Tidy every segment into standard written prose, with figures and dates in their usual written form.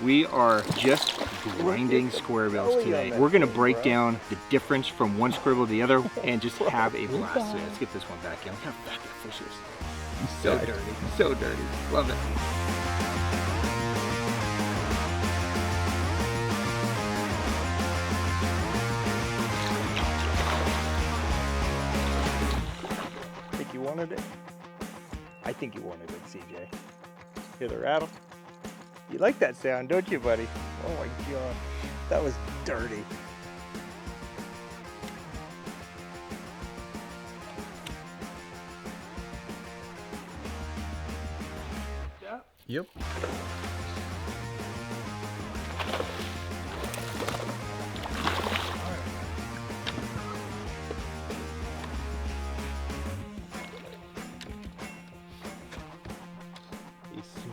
We are just grinding square bills today. We're gonna break down the difference from one square bill to the other and just have a blast today. Let's get this one back in. Look how fat that fish is. So dirty, so dirty. Love it. Think you wanted it? I think you wanted it, CJ. Hear the rattle? You like that sound, don't you, buddy? Oh my God, that was dirty. Yeah. Yep.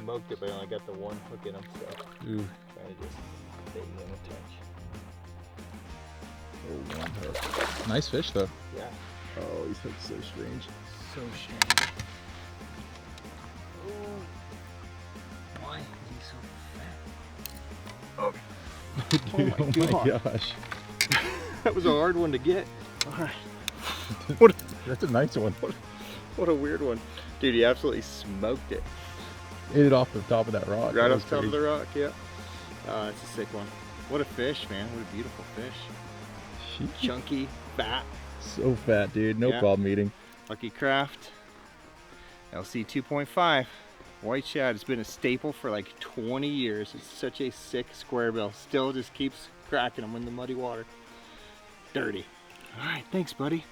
Smoked it, but I only got the one hook in him, so ooh. Trying to just stay in a touch. Oh, one hook. Nice fish though. Yeah. Oh, these hooks so strange. So strange. Oh. Why is he so fat? Dude, oh my gosh. That was a hard one to get. All right. That's a nice one. What a weird one. Dude, he absolutely smoked it. Hit it off the top of that rock. Right off the top of the rock, yeah. It's a sick one. What a fish, man. What a beautiful fish. Chunky, fat. So fat, dude. No problem eating. Lucky Craft. LC 2.5. White shad has been a staple for like 20 years. It's such a sick square bill. Still just keeps cracking them in the muddy water. Dirty. All right, thanks, buddy.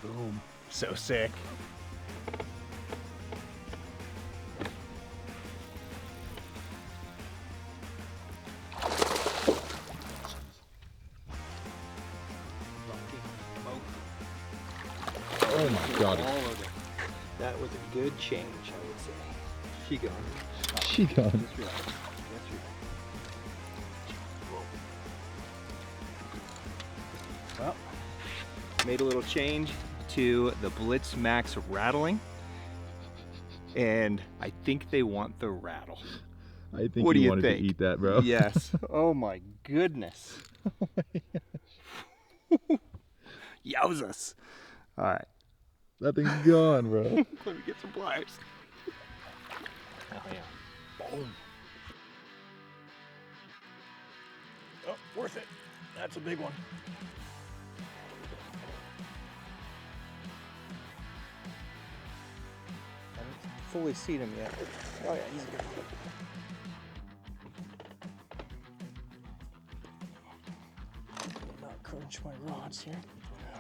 Boom. So sick. Oh my God. All of it. That was a good change, I would say. She gone. She gone. That's right. That's right. Well, made a little change to the Blitz Max Rattling, and I think they want the rattle. I think what do you wanted think? To eat that, bro. Yes. Oh my goodness. Yowzas. All right. That thing's gone, bro. Let me get some pliers. Oh yeah. Boom. Oh, worth it. That's a big one. Fully seen him yet. Oh yeah, he's a good one. Not crunch my rods here.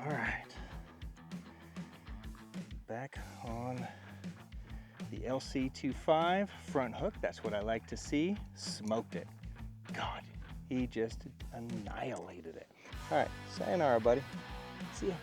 All right. Back on the LC25 front hook. That's what I like to see. Smoked it. God, he just annihilated it. All right, sayonara, buddy. See ya.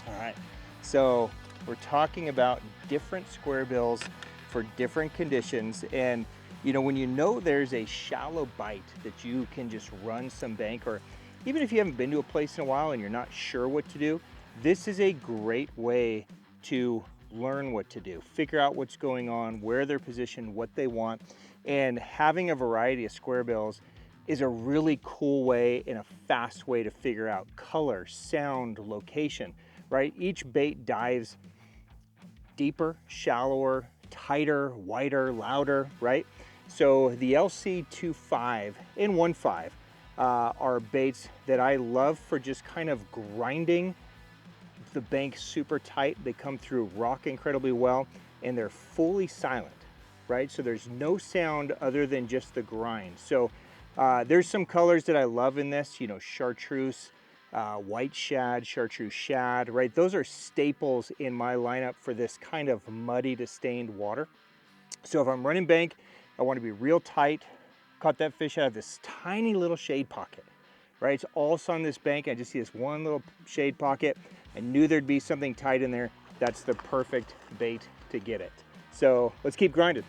All right, so we're talking about different square bills for different conditions. And you know, when you know there's a shallow bite that you can just run some bank, or even if you haven't been to a place in a while and you're not sure what to do, this is a great way to learn what to do, figure out what's going on, where they're positioned, what they want. And having a variety of square bills is a really cool way and a fast way to figure out color, sound, location, right? Each bait dives deeper, shallower, tighter, wider, louder, right? So the LC25 and 1.5 are baits that I love for just kind of grinding the bank super tight. They come through rock incredibly well, and they're fully silent, right? So there's no sound other than just the grind. So there's some colors that I love in this, you know, chartreuse, white shad, chartreuse shad, right? Those are staples in my lineup for this kind of muddy to stained water. So if I'm running bank, I want to be real tight. Caught that fish out of this tiny little shade pocket, right? It's all on this bank. I just see this one little shade pocket. I knew there'd be something tight in there. That's the perfect bait to get it. So let's keep grinding.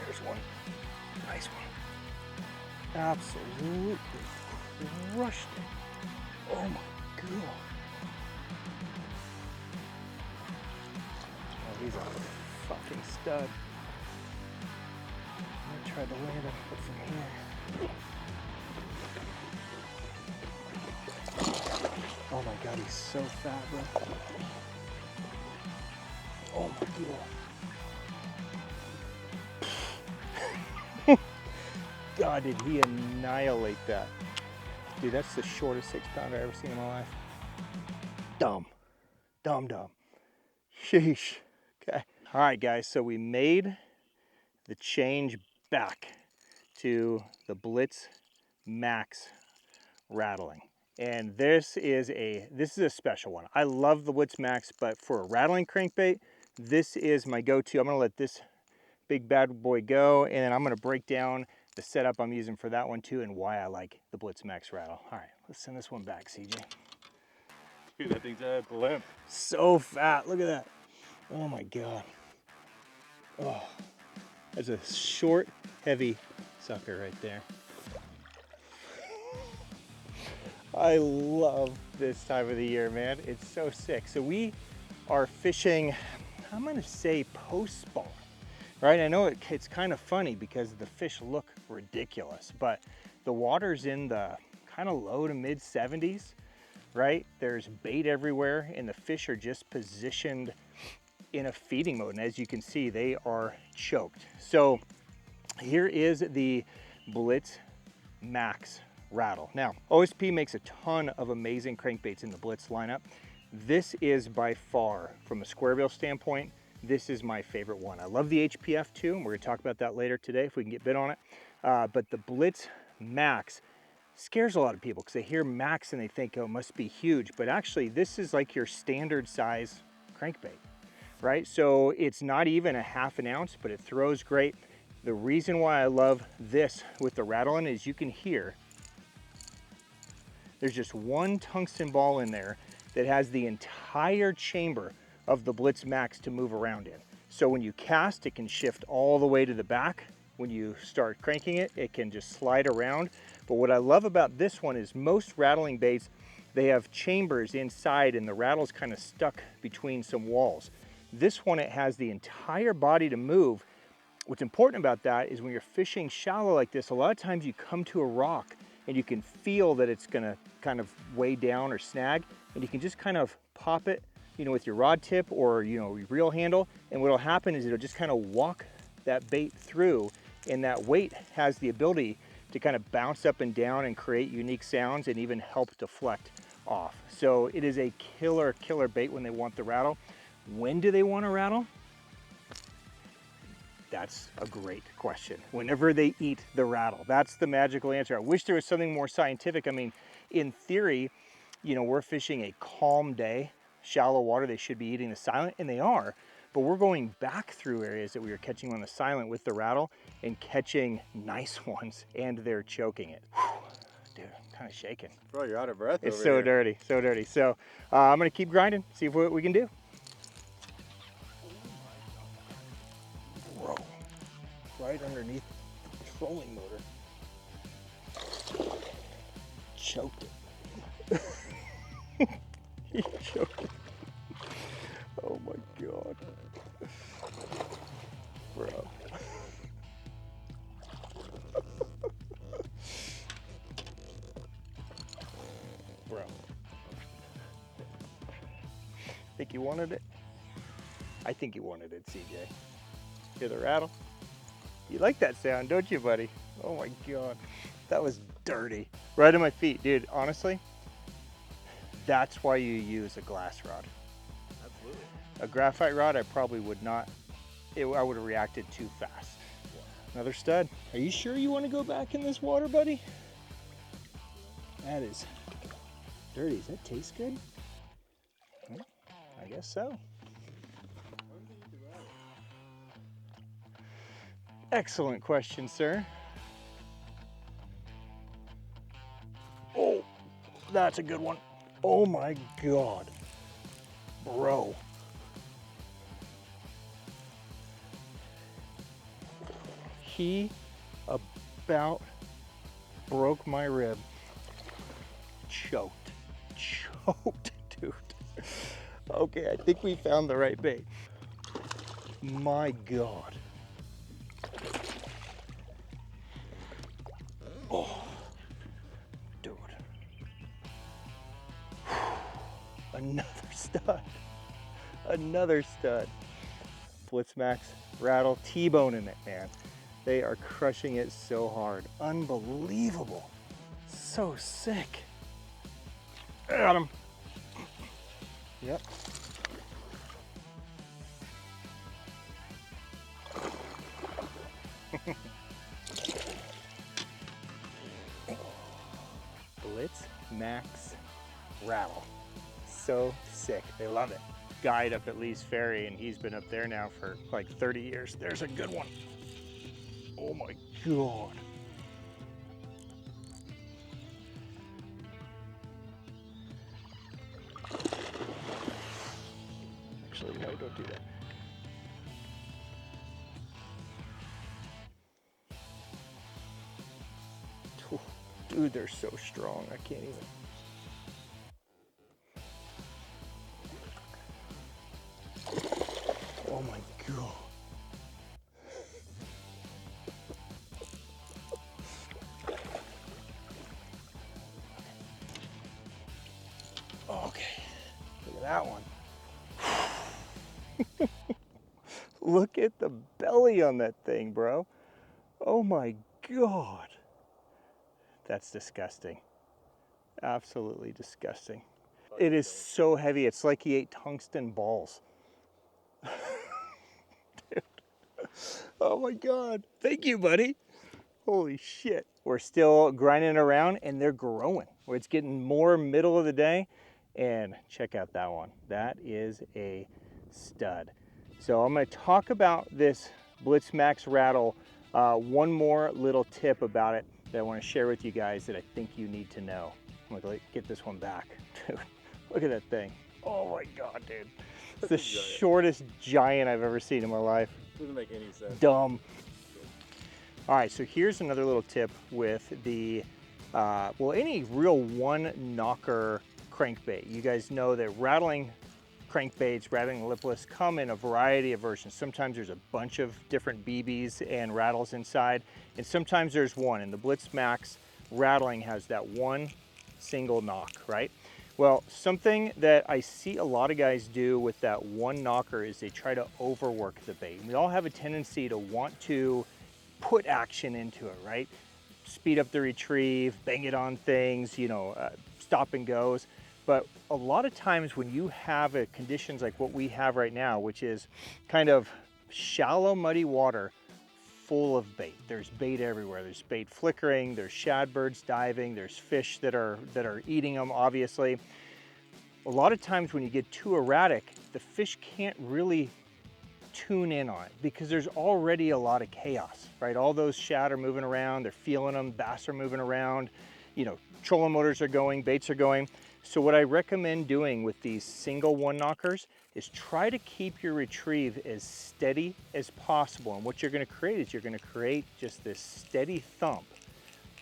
There's one. Nice one. Absolutely crushed it. Oh my god. Oh, he's a fucking stud. I'm gonna try to land him from here. Oh my god, he's so fat, bro. Oh my god. God, did he annihilate that. Dude, that's the shortest 6-pounder I've ever seen in my life. Dumb. Dumb. Sheesh. Okay. All right, guys, so we made the change back to the Blitz Max Rattling. And this is a special one. I love the Blitz Max, but for a rattling crankbait, this is my go-to. I'm gonna let this big bad boy go, and then I'm gonna break down the setup I'm using for that one too and why I like the Blitz Max rattle. All right, let's send this one back, CJ. Dude, that thing's a blimp. So fat, look at that. Oh my God. Oh, that's a short, heavy sucker right there. I love this time of the year, man. It's so sick. So we are fishing, I'm gonna say post-spawn, right? I know it's kind of funny because the fish look ridiculous, but the water's in the kind of low to mid 70s, right? There's bait everywhere and the fish are just positioned in a feeding mode. And as you can see, they are choked. So here is the Blitz Max rattle. Now, OSP makes a ton of amazing crankbaits in the Blitz lineup. This is by far, from a squarebill standpoint, this is my favorite one. I love the HPF too, and we're gonna talk about that later today if we can get bit on it. But the Blitz Max scares a lot of people because they hear Max and they think, oh, it must be huge. But actually, this is like your standard size crankbait, right? So it's not even a ½ ounce, but it throws great. The reason why I love this with the rattling is you can hear there's just one tungsten ball in there that has the entire chamber of the Blitz Max to move around in. So when you cast, it can shift all the way to the back. When you start cranking it, it can just slide around. But what I love about this one is most rattling baits, they have chambers inside and the rattle's kind of stuck between some walls. This one, it has the entire body to move. What's important about that is when you're fishing shallow like this, a lot of times you come to a rock and you can feel that it's gonna kind of weigh down or snag, and you can just kind of pop it, you know, with your rod tip or, you know, your reel handle, and what'll happen is it'll just kind of walk that bait through, and that weight has the ability to kind of bounce up and down and create unique sounds and even help deflect off. So it is a killer bait when they want the rattle. When do they want to rattle? That's a great question. Whenever they eat the rattle, that's the magical answer. I wish there was something more scientific. I mean, in theory, you know, we're fishing a calm day, shallow water, they should be eating the silent, and they are, but we're going back through areas that we were catching on the silent with the rattle and catching nice ones, and they're choking it. Whew. Dude, I'm kind of shaking. Bro, you're out of breath. It's so dirty, so dirty. So I'm gonna keep grinding, see what we can do. Right underneath the trolling motor. Choked it. He choked it. Oh my God. Bro. Bro. Think you wanted it? I think you wanted it, CJ. Hear the rattle? You like that sound, don't you, buddy? Oh my God, that was dirty. Right at my feet, dude, honestly, that's why you use a glass rod. Absolutely. A graphite rod, I probably would not, I would have reacted too fast. Another stud. Are you sure you want to go back in this water, buddy? That is dirty. Does that taste good? I guess so. Excellent question, sir. Oh, that's a good one. Oh my God, bro. He about broke my rib. Choked, dude. Okay, I think we found the right bait. My God. Oh, dude. Another stud. Another stud. Blitz Max Rattle T-boning it, man. They are crushing it so hard. Unbelievable. So sick. Got him. Yep. Blitz Max Rattle. So sick. They love it. Guide up at Lee's Ferry, and he's been up there now for like 30 years. There's a good one. Oh my God. Actually, no, don't do that. Dude, they're so strong. I can't even. Oh my God. Okay, look at that one. Look at the belly on that thing, bro. Oh my God. That's disgusting. Absolutely disgusting. It is so heavy. It's like he ate tungsten balls. Dude. Oh my God. Thank you, buddy. Holy shit. We're still grinding around and they're growing. It's getting more middle of the day. And check out that one. That is a stud. So I'm going to talk about this Blitz Max Rattle. One more little tip about it that I want to share with you guys that I think you need to know. I'm going to get this one back. Dude, look at that thing. Oh my God, dude. It's the shortest giant I've ever seen in my life. Doesn't make any sense. Dumb. All right, so here's another little tip with the, well, any real one knocker crankbait. You guys know that rattling crankbaits, rattling lipless, come in a variety of versions. Sometimes there's a bunch of different BBs and rattles inside, and sometimes there's one, and the Blitz Max Rattling has that one single knock, right? Well, something that I see a lot of guys do with that one knocker is they try to overwork the bait. We all have a tendency to want to put action into it, right? Speed up the retrieve, bang it on things, you know, stop and goes. But a lot of times when you have conditions like what we have right now, which is kind of shallow, muddy water full of bait. There's bait everywhere. There's bait flickering, there's shad birds diving, there's fish that are eating them, obviously. A lot of times when you get too erratic, the fish can't really tune in on it because there's already a lot of chaos, right? All those shad are moving around, they're feeling them, bass are moving around, you know, trolling motors are going, baits are going. So what I recommend doing with these single one knockers is try to keep your retrieve as steady as possible. And what you're going to create is you're going to create just this steady thump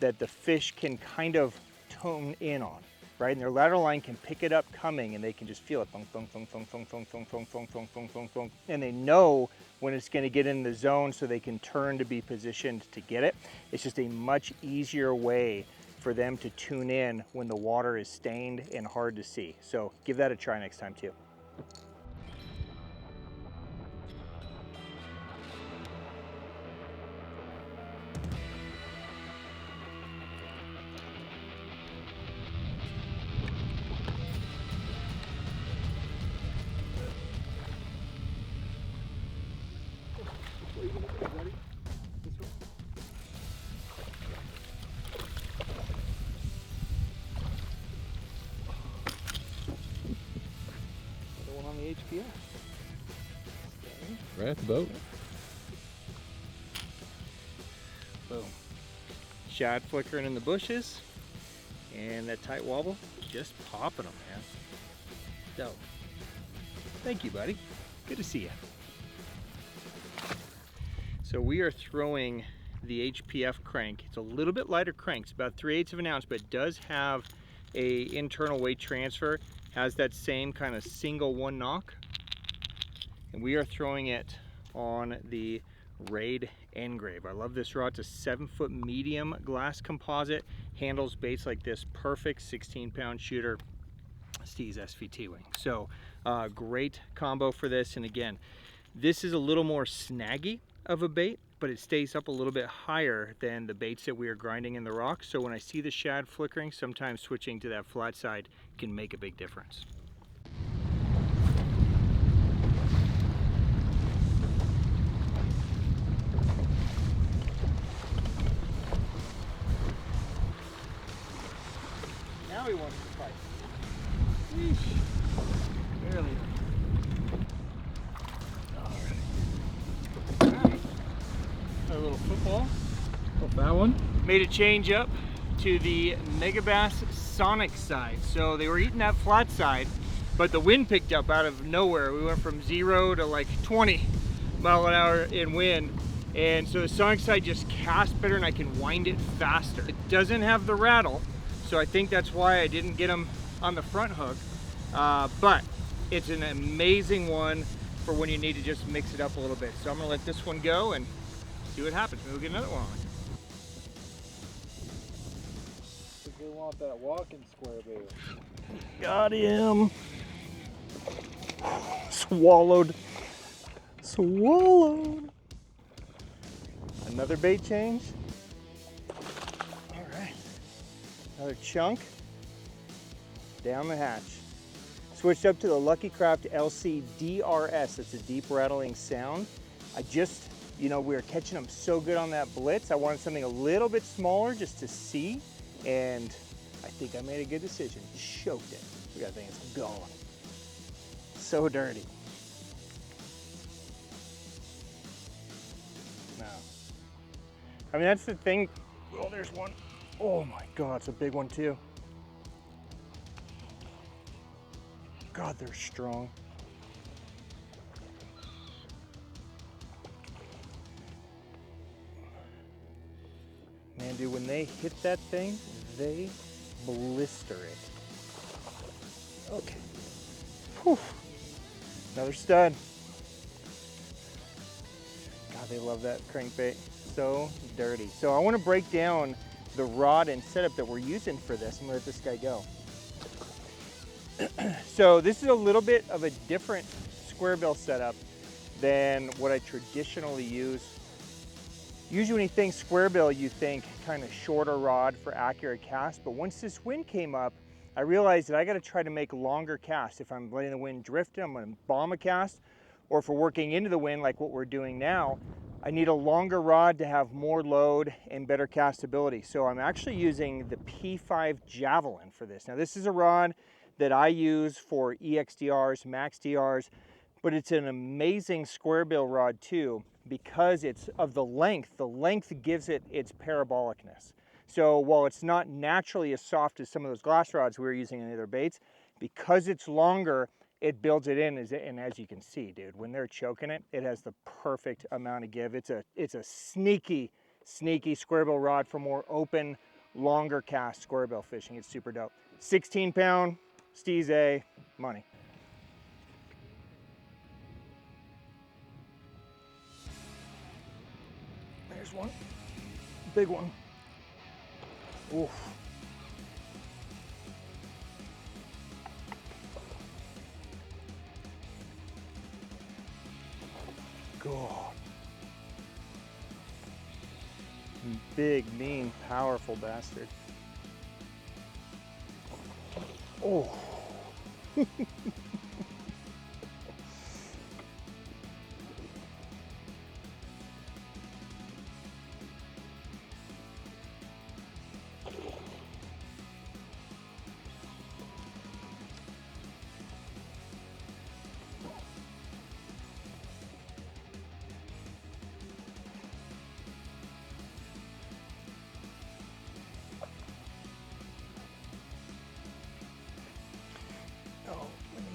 that the fish can kind of tone in on, right? And their lateral line can pick it up coming and they can just feel it, thunk, thunk, thunk, thunk, thunk, thunk, thunk, thunk, thunk, thunk, thunk, thunk, thunk. And they know when it's going to get in the zone so they can turn to be positioned to get it. It's just a much easier way for them to tune in when the water is stained and hard to see. So give that a try next time too. HPF. Right at the boat. Boom. Shad flickering in the bushes, and that tight wobble just popping them, man. Dope. Thank you, buddy. Good to see you. So we are throwing the HPF crank. It's a little bit lighter crank. It's about 3/8 of an ounce, but it does have a internal weight transfer. Has that same kind of single one knock. And we are throwing it on the Raid Engrave. I love this rod. It's a 7-foot medium glass composite. Handles baits like this. Perfect 16-pound shooter. Steez SV TW. So great combo for this. And again, this is a little more snaggy of a bait, but it stays up a little bit higher than the baits that we are grinding in the rocks. So when I see the shad flickering, sometimes switching to that flat side can make a big difference. Now he wants to fight. Yeesh. Barely. Alright. A little football. Oh, that one? Made a change up to the Megabass Sonic side. So they were eating that flat side, but the wind picked up out of nowhere. We went from 0 to like 20 mile an hour in wind. And so the Sonic side just casts better and I can wind it faster. It doesn't have the rattle, so I think that's why I didn't get them on the front hook. But it's an amazing one for when you need to just mix it up a little bit. So I'm gonna let this one go and see what happens. Maybe we'll get another one on. We want that walking square bill. Got him. Swallowed. Swallowed. Another bait change. All right. Another chunk. Down the hatch. Switched up to the Lucky Craft LC DRS. It's a deep rattling sound. I just, you know, we were catching them so good on that Blitz. I wanted something a little bit smaller just to see. And I think I made a good decision. Choked it. We got things going. So dirty. No. I mean, that's the thing. Oh, there's one. Oh my God, it's a big one too. God, they're strong. Man, dude, when they hit that thing, they blister it. Okay. Whew. Another stud. God, they love that crankbait. So dirty. So I want to break down the rod and setup that we're using for this. I'm going to let this guy go. So this is a little bit of a different square bill setup than what I traditionally use. Usually when you think square bill, you think kind of shorter rod for accurate cast, but once this wind came up, I realized that I got to try to make longer casts. If I'm letting the wind drift, I'm going to bomb a cast, or if we're working into the wind like what we're doing now, I need a longer rod to have more load and better castability. So I'm actually using the P5 Javelin for this. Now this is a rod that I use for EXDRs, max DRs, but it's an amazing square bill rod too because it's of the length. The length gives it its parabolicness. So while it's not naturally as soft as some of those glass rods we were using in the other baits, because it's longer, it builds it in, and as you can see, dude, when they're choking it, it has the perfect amount of give. It's a sneaky square bill rod for more open, longer cast square bill fishing. It's super dope. 16-pound Steez A, money. There's one, big one. Oof. God. Big, mean, powerful bastard. Oh.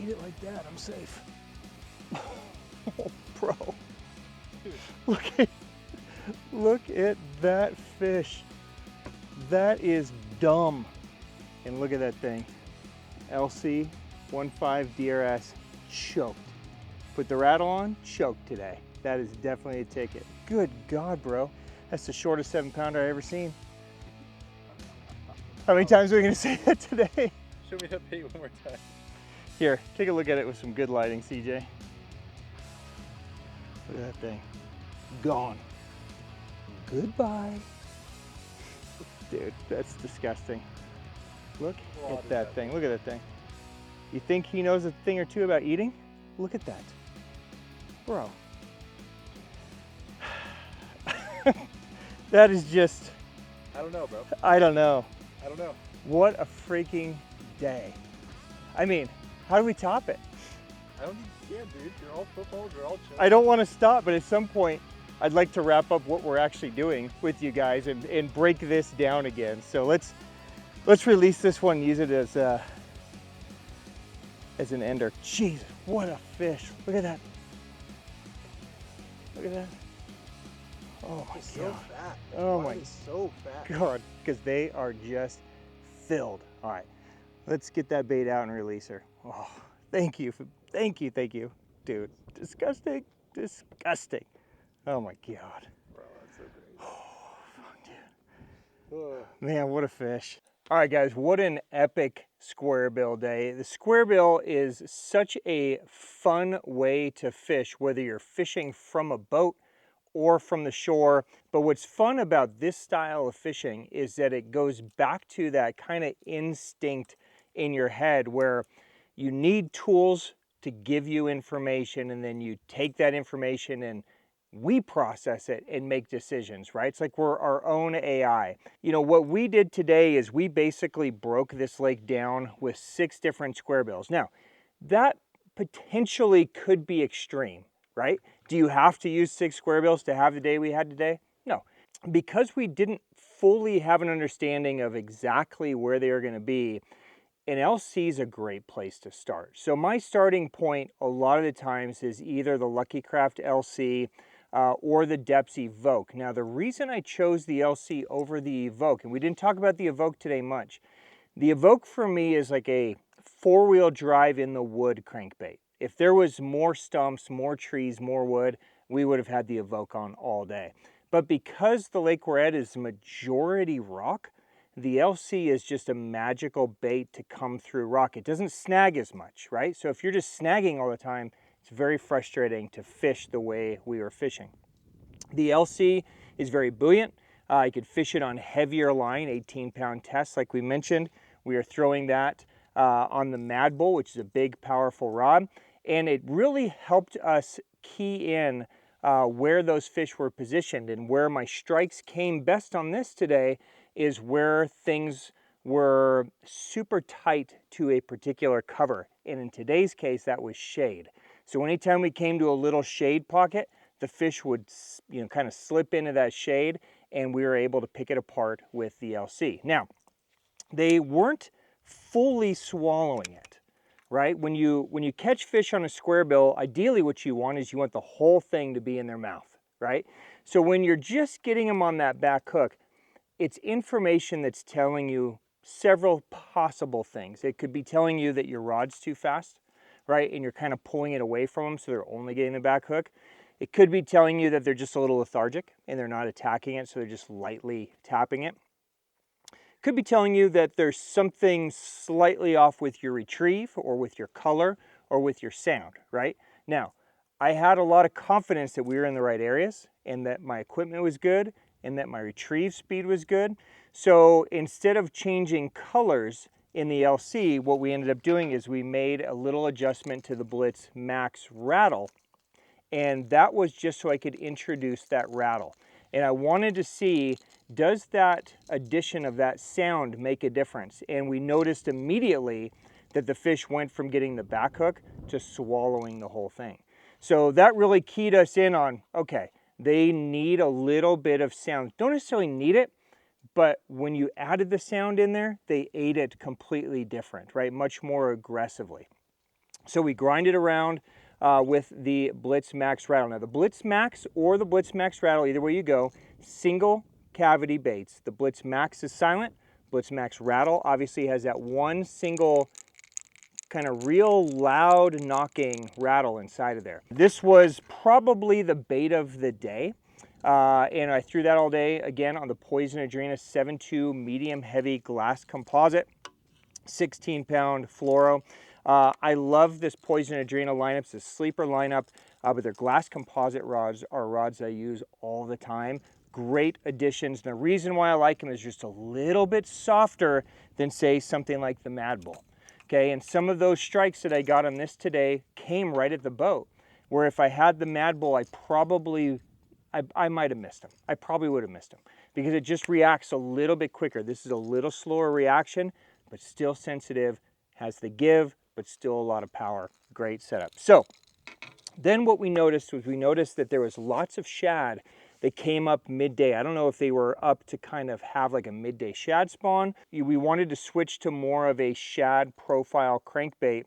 Eat it like that, I'm safe. Oh, bro. Look at that fish. That is dumb. And look at that thing. LC 15 DRS choked. Put the rattle on, choked today. That is definitely a ticket. Good God, bro. That's the shortest 7-pounder I've ever seen. How many times are we gonna say that today? Show me that bait one more time. Here, take a look at it with some good lighting, CJ. Look at that thing. Gone. Goodbye. Dude, that's disgusting. Look at that thing. Look at that thing. You think he knows a thing or two about eating? Look at that. Bro. That is just... I don't know, bro. I don't know. I don't know. What a freaking day. I mean, how do we top it? I don't think you can, dude. You're all footballs, you're all chill. I don't want to stop, but at some point, I'd like to wrap up what we're actually doing with you guys and break this down again. So let's release this one, use it as an ender. Jeez, what a fish. Look at that. Look at that. Oh my God. So fat. Oh Why my is so fat? God, because they are just filled. All right, let's get that bait out and release her. Oh, thank you, dude. Disgusting, disgusting. Oh my God. Bro, that's so crazy. Oh, fuck, dude. Ugh. Man, what a fish. All right, guys, what an epic square bill day. The square bill is such a fun way to fish, whether you're fishing from a boat or from the shore. But what's fun about this style of fishing is that it goes back to that kind of instinct in your head where you need tools to give you information, and then you take that information and we process it and make decisions, right? It's like we're our own AI. You know, what we did today is we basically broke this lake down with 6 different square bills. Now, that potentially could be extreme, right? Do you have to use 6 square bills to have the day we had today? No. Because we didn't fully have an understanding of exactly where they are going to be, an LC is a great place to start. So my starting point a lot of the times is either the Lucky Craft LC or the Depths Evoke. Now, the reason I chose the LC over the Evoke, and we didn't talk about the Evoke today much, the Evoke for me is like a 4-wheel drive in the wood crankbait. If there was more stumps, more trees, more wood, we would have had the Evoke on all day. But because the lake we're at is majority rock, the LC is just a magical bait to come through rock. It doesn't snag as much, right? So if you're just snagging all the time, it's very frustrating to fish the way we were fishing. The LC is very buoyant. You could fish it on heavier line, 18-pound tests like we mentioned. We are throwing that on the Madbull, which is a big, powerful rod. And it really helped us key in where those fish were positioned, and where my strikes came best on this today is where things were super tight to a particular cover. And in today's case, that was shade. So anytime we came to a little shade pocket, the fish would, you know, kind of slip into that shade, and we were able to pick it apart with the LC. Now, they weren't fully swallowing it, right? When you catch fish on a square bill, ideally what you want is you want the whole thing to be in their mouth, right? So when you're just getting them on that back hook, it's information that's telling you several possible things. It could be telling you that your rod's too fast, right? And you're kind of pulling it away from them, so they're only getting the back hook. It could be telling you that they're just a little lethargic and they're not attacking it, so they're just lightly tapping it. Could be telling you that there's something slightly off with your retrieve or with your color or with your sound, right? Now, I had a lot of confidence that we were in the right areas and that my equipment was good and that my retrieve speed was good. So instead of changing colors in the LC, what we ended up doing is we made a little adjustment to the Blitz Max Rattle, and that was just so I could introduce that rattle. And I wanted to see, does that addition of that sound make a difference? And we noticed immediately that the fish went from getting the back hook to swallowing the whole thing. So that really keyed us in on, okay, they need a little bit of sound. Don't necessarily need it, but when you added the sound in there, they ate it completely different, right? Much more aggressively. So we grinded around with the Blitz Max Rattle. Now the Blitz Max or the Blitz Max Rattle, either way you go, single cavity baits. The Blitz Max is silent. Blitz Max Rattle obviously has that one single kind of real loud knocking rattle inside of there. This was probably the bait of the day. And I threw that all day, again, on the Poison Adrena 7.2 medium heavy glass composite, 16-pound fluoro. I love this Poison Adrena lineup. It's a sleeper lineup, but their glass composite rods are rods I use all the time. Great additions. And the reason why I like them is just a little bit softer than, say, something like the Madbull. Okay, and some of those strikes that I got on this today came right at the boat, where if I had the Madbull, I might have missed them. I probably would have missed them because it just reacts a little bit quicker. This is a little slower reaction, but still sensitive, has the give, but still a lot of power. Great setup. So then what we noticed that there was lots of shad that came up midday. I don't know if they were up to kind of have like a midday shad spawn. We wanted to switch to more of a shad profile crankbait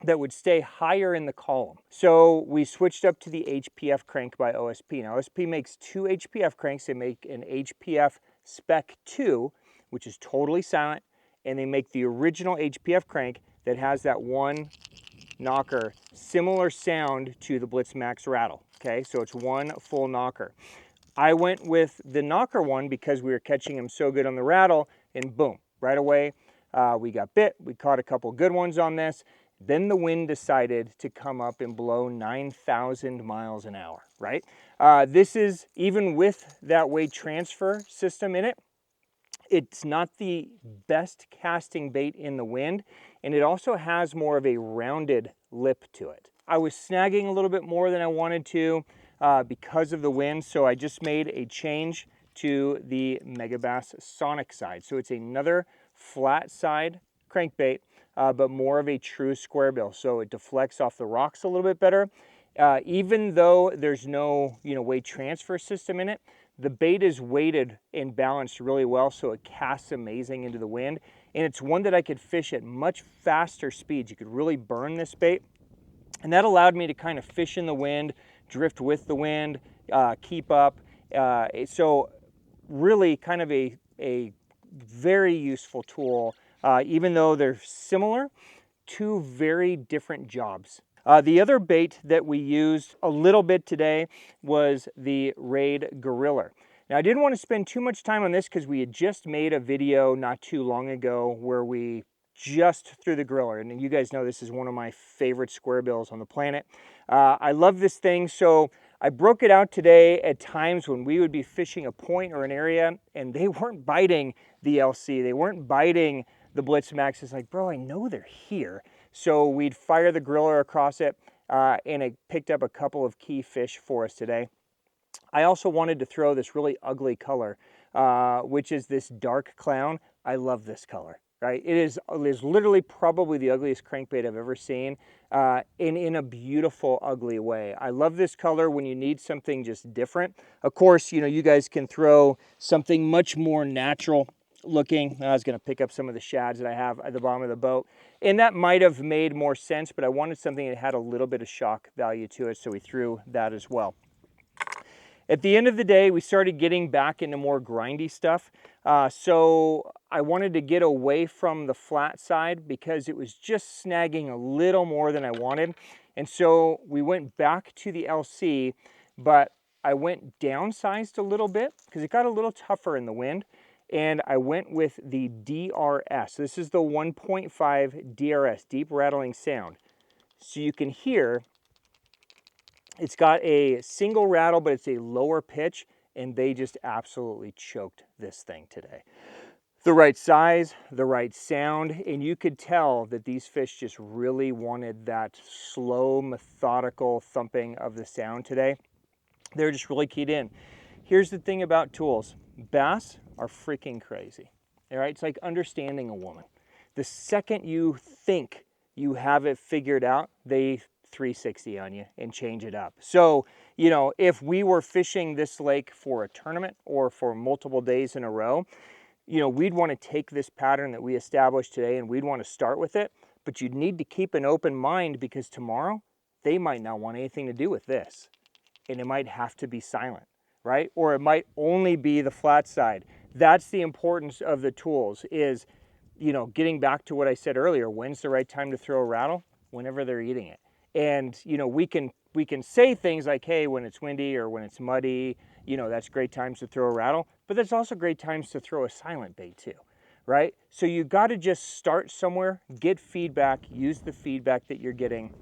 that would stay higher in the column. So we switched up to the HPF crank by OSP. Now OSP makes two HPF cranks. They make an HPF Spec 2, which is totally silent, and they make the original HPF crank that has that one knocker, similar sound to the Blitz Max Rattle. Okay, so it's one full knocker. I went with the knocker one because we were catching them so good on the rattle, and boom, right away we got bit. We caught a couple good ones on this. Then the wind decided to come up and blow 9,000 miles an hour, right? This is, even with that weight transfer system in it, it's not the best casting bait in the wind, and it also has more of a rounded lip to it. I was snagging a little bit more than I wanted to because of the wind, so I just made a change to the Megabass Sonic side. So it's another flat side crankbait, but more of a true square bill. So it deflects off the rocks a little bit better. Even though there's no weight transfer system in it, the bait is weighted and balanced really well, so it casts amazing into the wind. And it's one that I could fish at much faster speeds. You could really burn this bait. And that allowed me to kind of fish in the wind, drift with the wind, keep up. So really kind of a very useful tool, even though they're similar, two very different jobs. The other bait that we used a little bit today was the Raid Goriller. Now I didn't want to spend too much time on this because we had just made a video not too long ago where we just threw the Goriller, and you guys know this is one of my favorite square bills on the planet. I love this thing, so I broke it out today at times when we would be fishing a point or an area and they weren't biting the LC, they weren't biting the Blitz Max. It's like, bro, I know they're here. So we'd fire the Goriller across it, and it picked up a couple of key fish for us today. I also wanted to throw this really ugly color, which is this dark clown. I love this color, right? It is literally probably the ugliest crankbait I've ever seen, in a beautiful, ugly way. I love this color when you need something just different. Of course, you guys can throw something much more natural looking. I was going to pick up some of the shads that I have at the bottom of the boat, and that might have made more sense, but I wanted something that had a little bit of shock value to it, so we threw that as well. At the end of the day, we started getting back into more grindy stuff, so I wanted to get away from the flat side because it was just snagging a little more than I wanted, and so we went back to the LC, but I went downsized a little bit because it got a little tougher in the wind. And I went with the DRS. This is the 1.5 DRS, deep rattling sound. So you can hear it's got a single rattle, but it's a lower pitch, and they just absolutely choked this thing today. The right size, the right sound, and you could tell that these fish just really wanted that slow, methodical thumping of the sound today. They're just really keyed in. Here's the thing about tools. Bass are freaking crazy. All right, it's like understanding a woman. The second you think you have it figured out, they 360 on you and change it up. So, if we were fishing this lake for a tournament or for multiple days in a row, we'd want to take this pattern that we established today and we'd want to start with it, but you'd need to keep an open mind because tomorrow they might not want anything to do with this and it might have to be silent. right? Or it might only be the flat side. That's the importance of the tools is, you know, getting back to what I said earlier, when's the right time to throw a rattle? Whenever they're eating it. And, you know, we can say things like, hey, when it's windy or when it's muddy, you know, that's great times to throw a rattle, but there's also great times to throw a silent bait too, right? So you got to just start somewhere, get feedback, use the feedback that you're getting,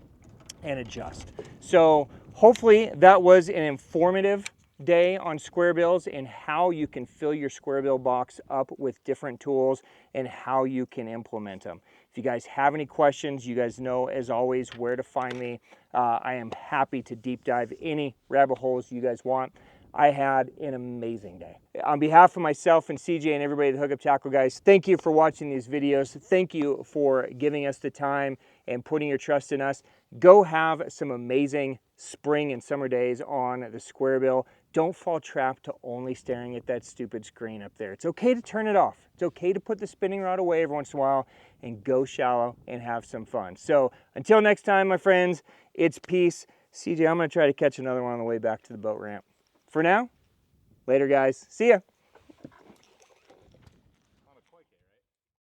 and adjust. So hopefully that was an informative day on square bills and how you can fill your square bill box up with different tools and how you can implement them. If you guys have any questions, you guys know as always where to find me. I am happy to deep dive any rabbit holes you guys want. I had an amazing day. On behalf of myself and CJ and everybody at the Hookup Tackle guys, thank you for watching these videos. Thank you for giving us the time and putting your trust in us. Go have some amazing spring and summer days on the square bill. Don't fall trapped to only staring at that stupid screen up there. It's okay to turn it off. It's okay to put the spinning rod away every once in a while and go shallow and have some fun. So until next time, my friends, it's peace. CJ, I'm gonna try to catch another one on the way back to the boat ramp. For now, later guys. See ya.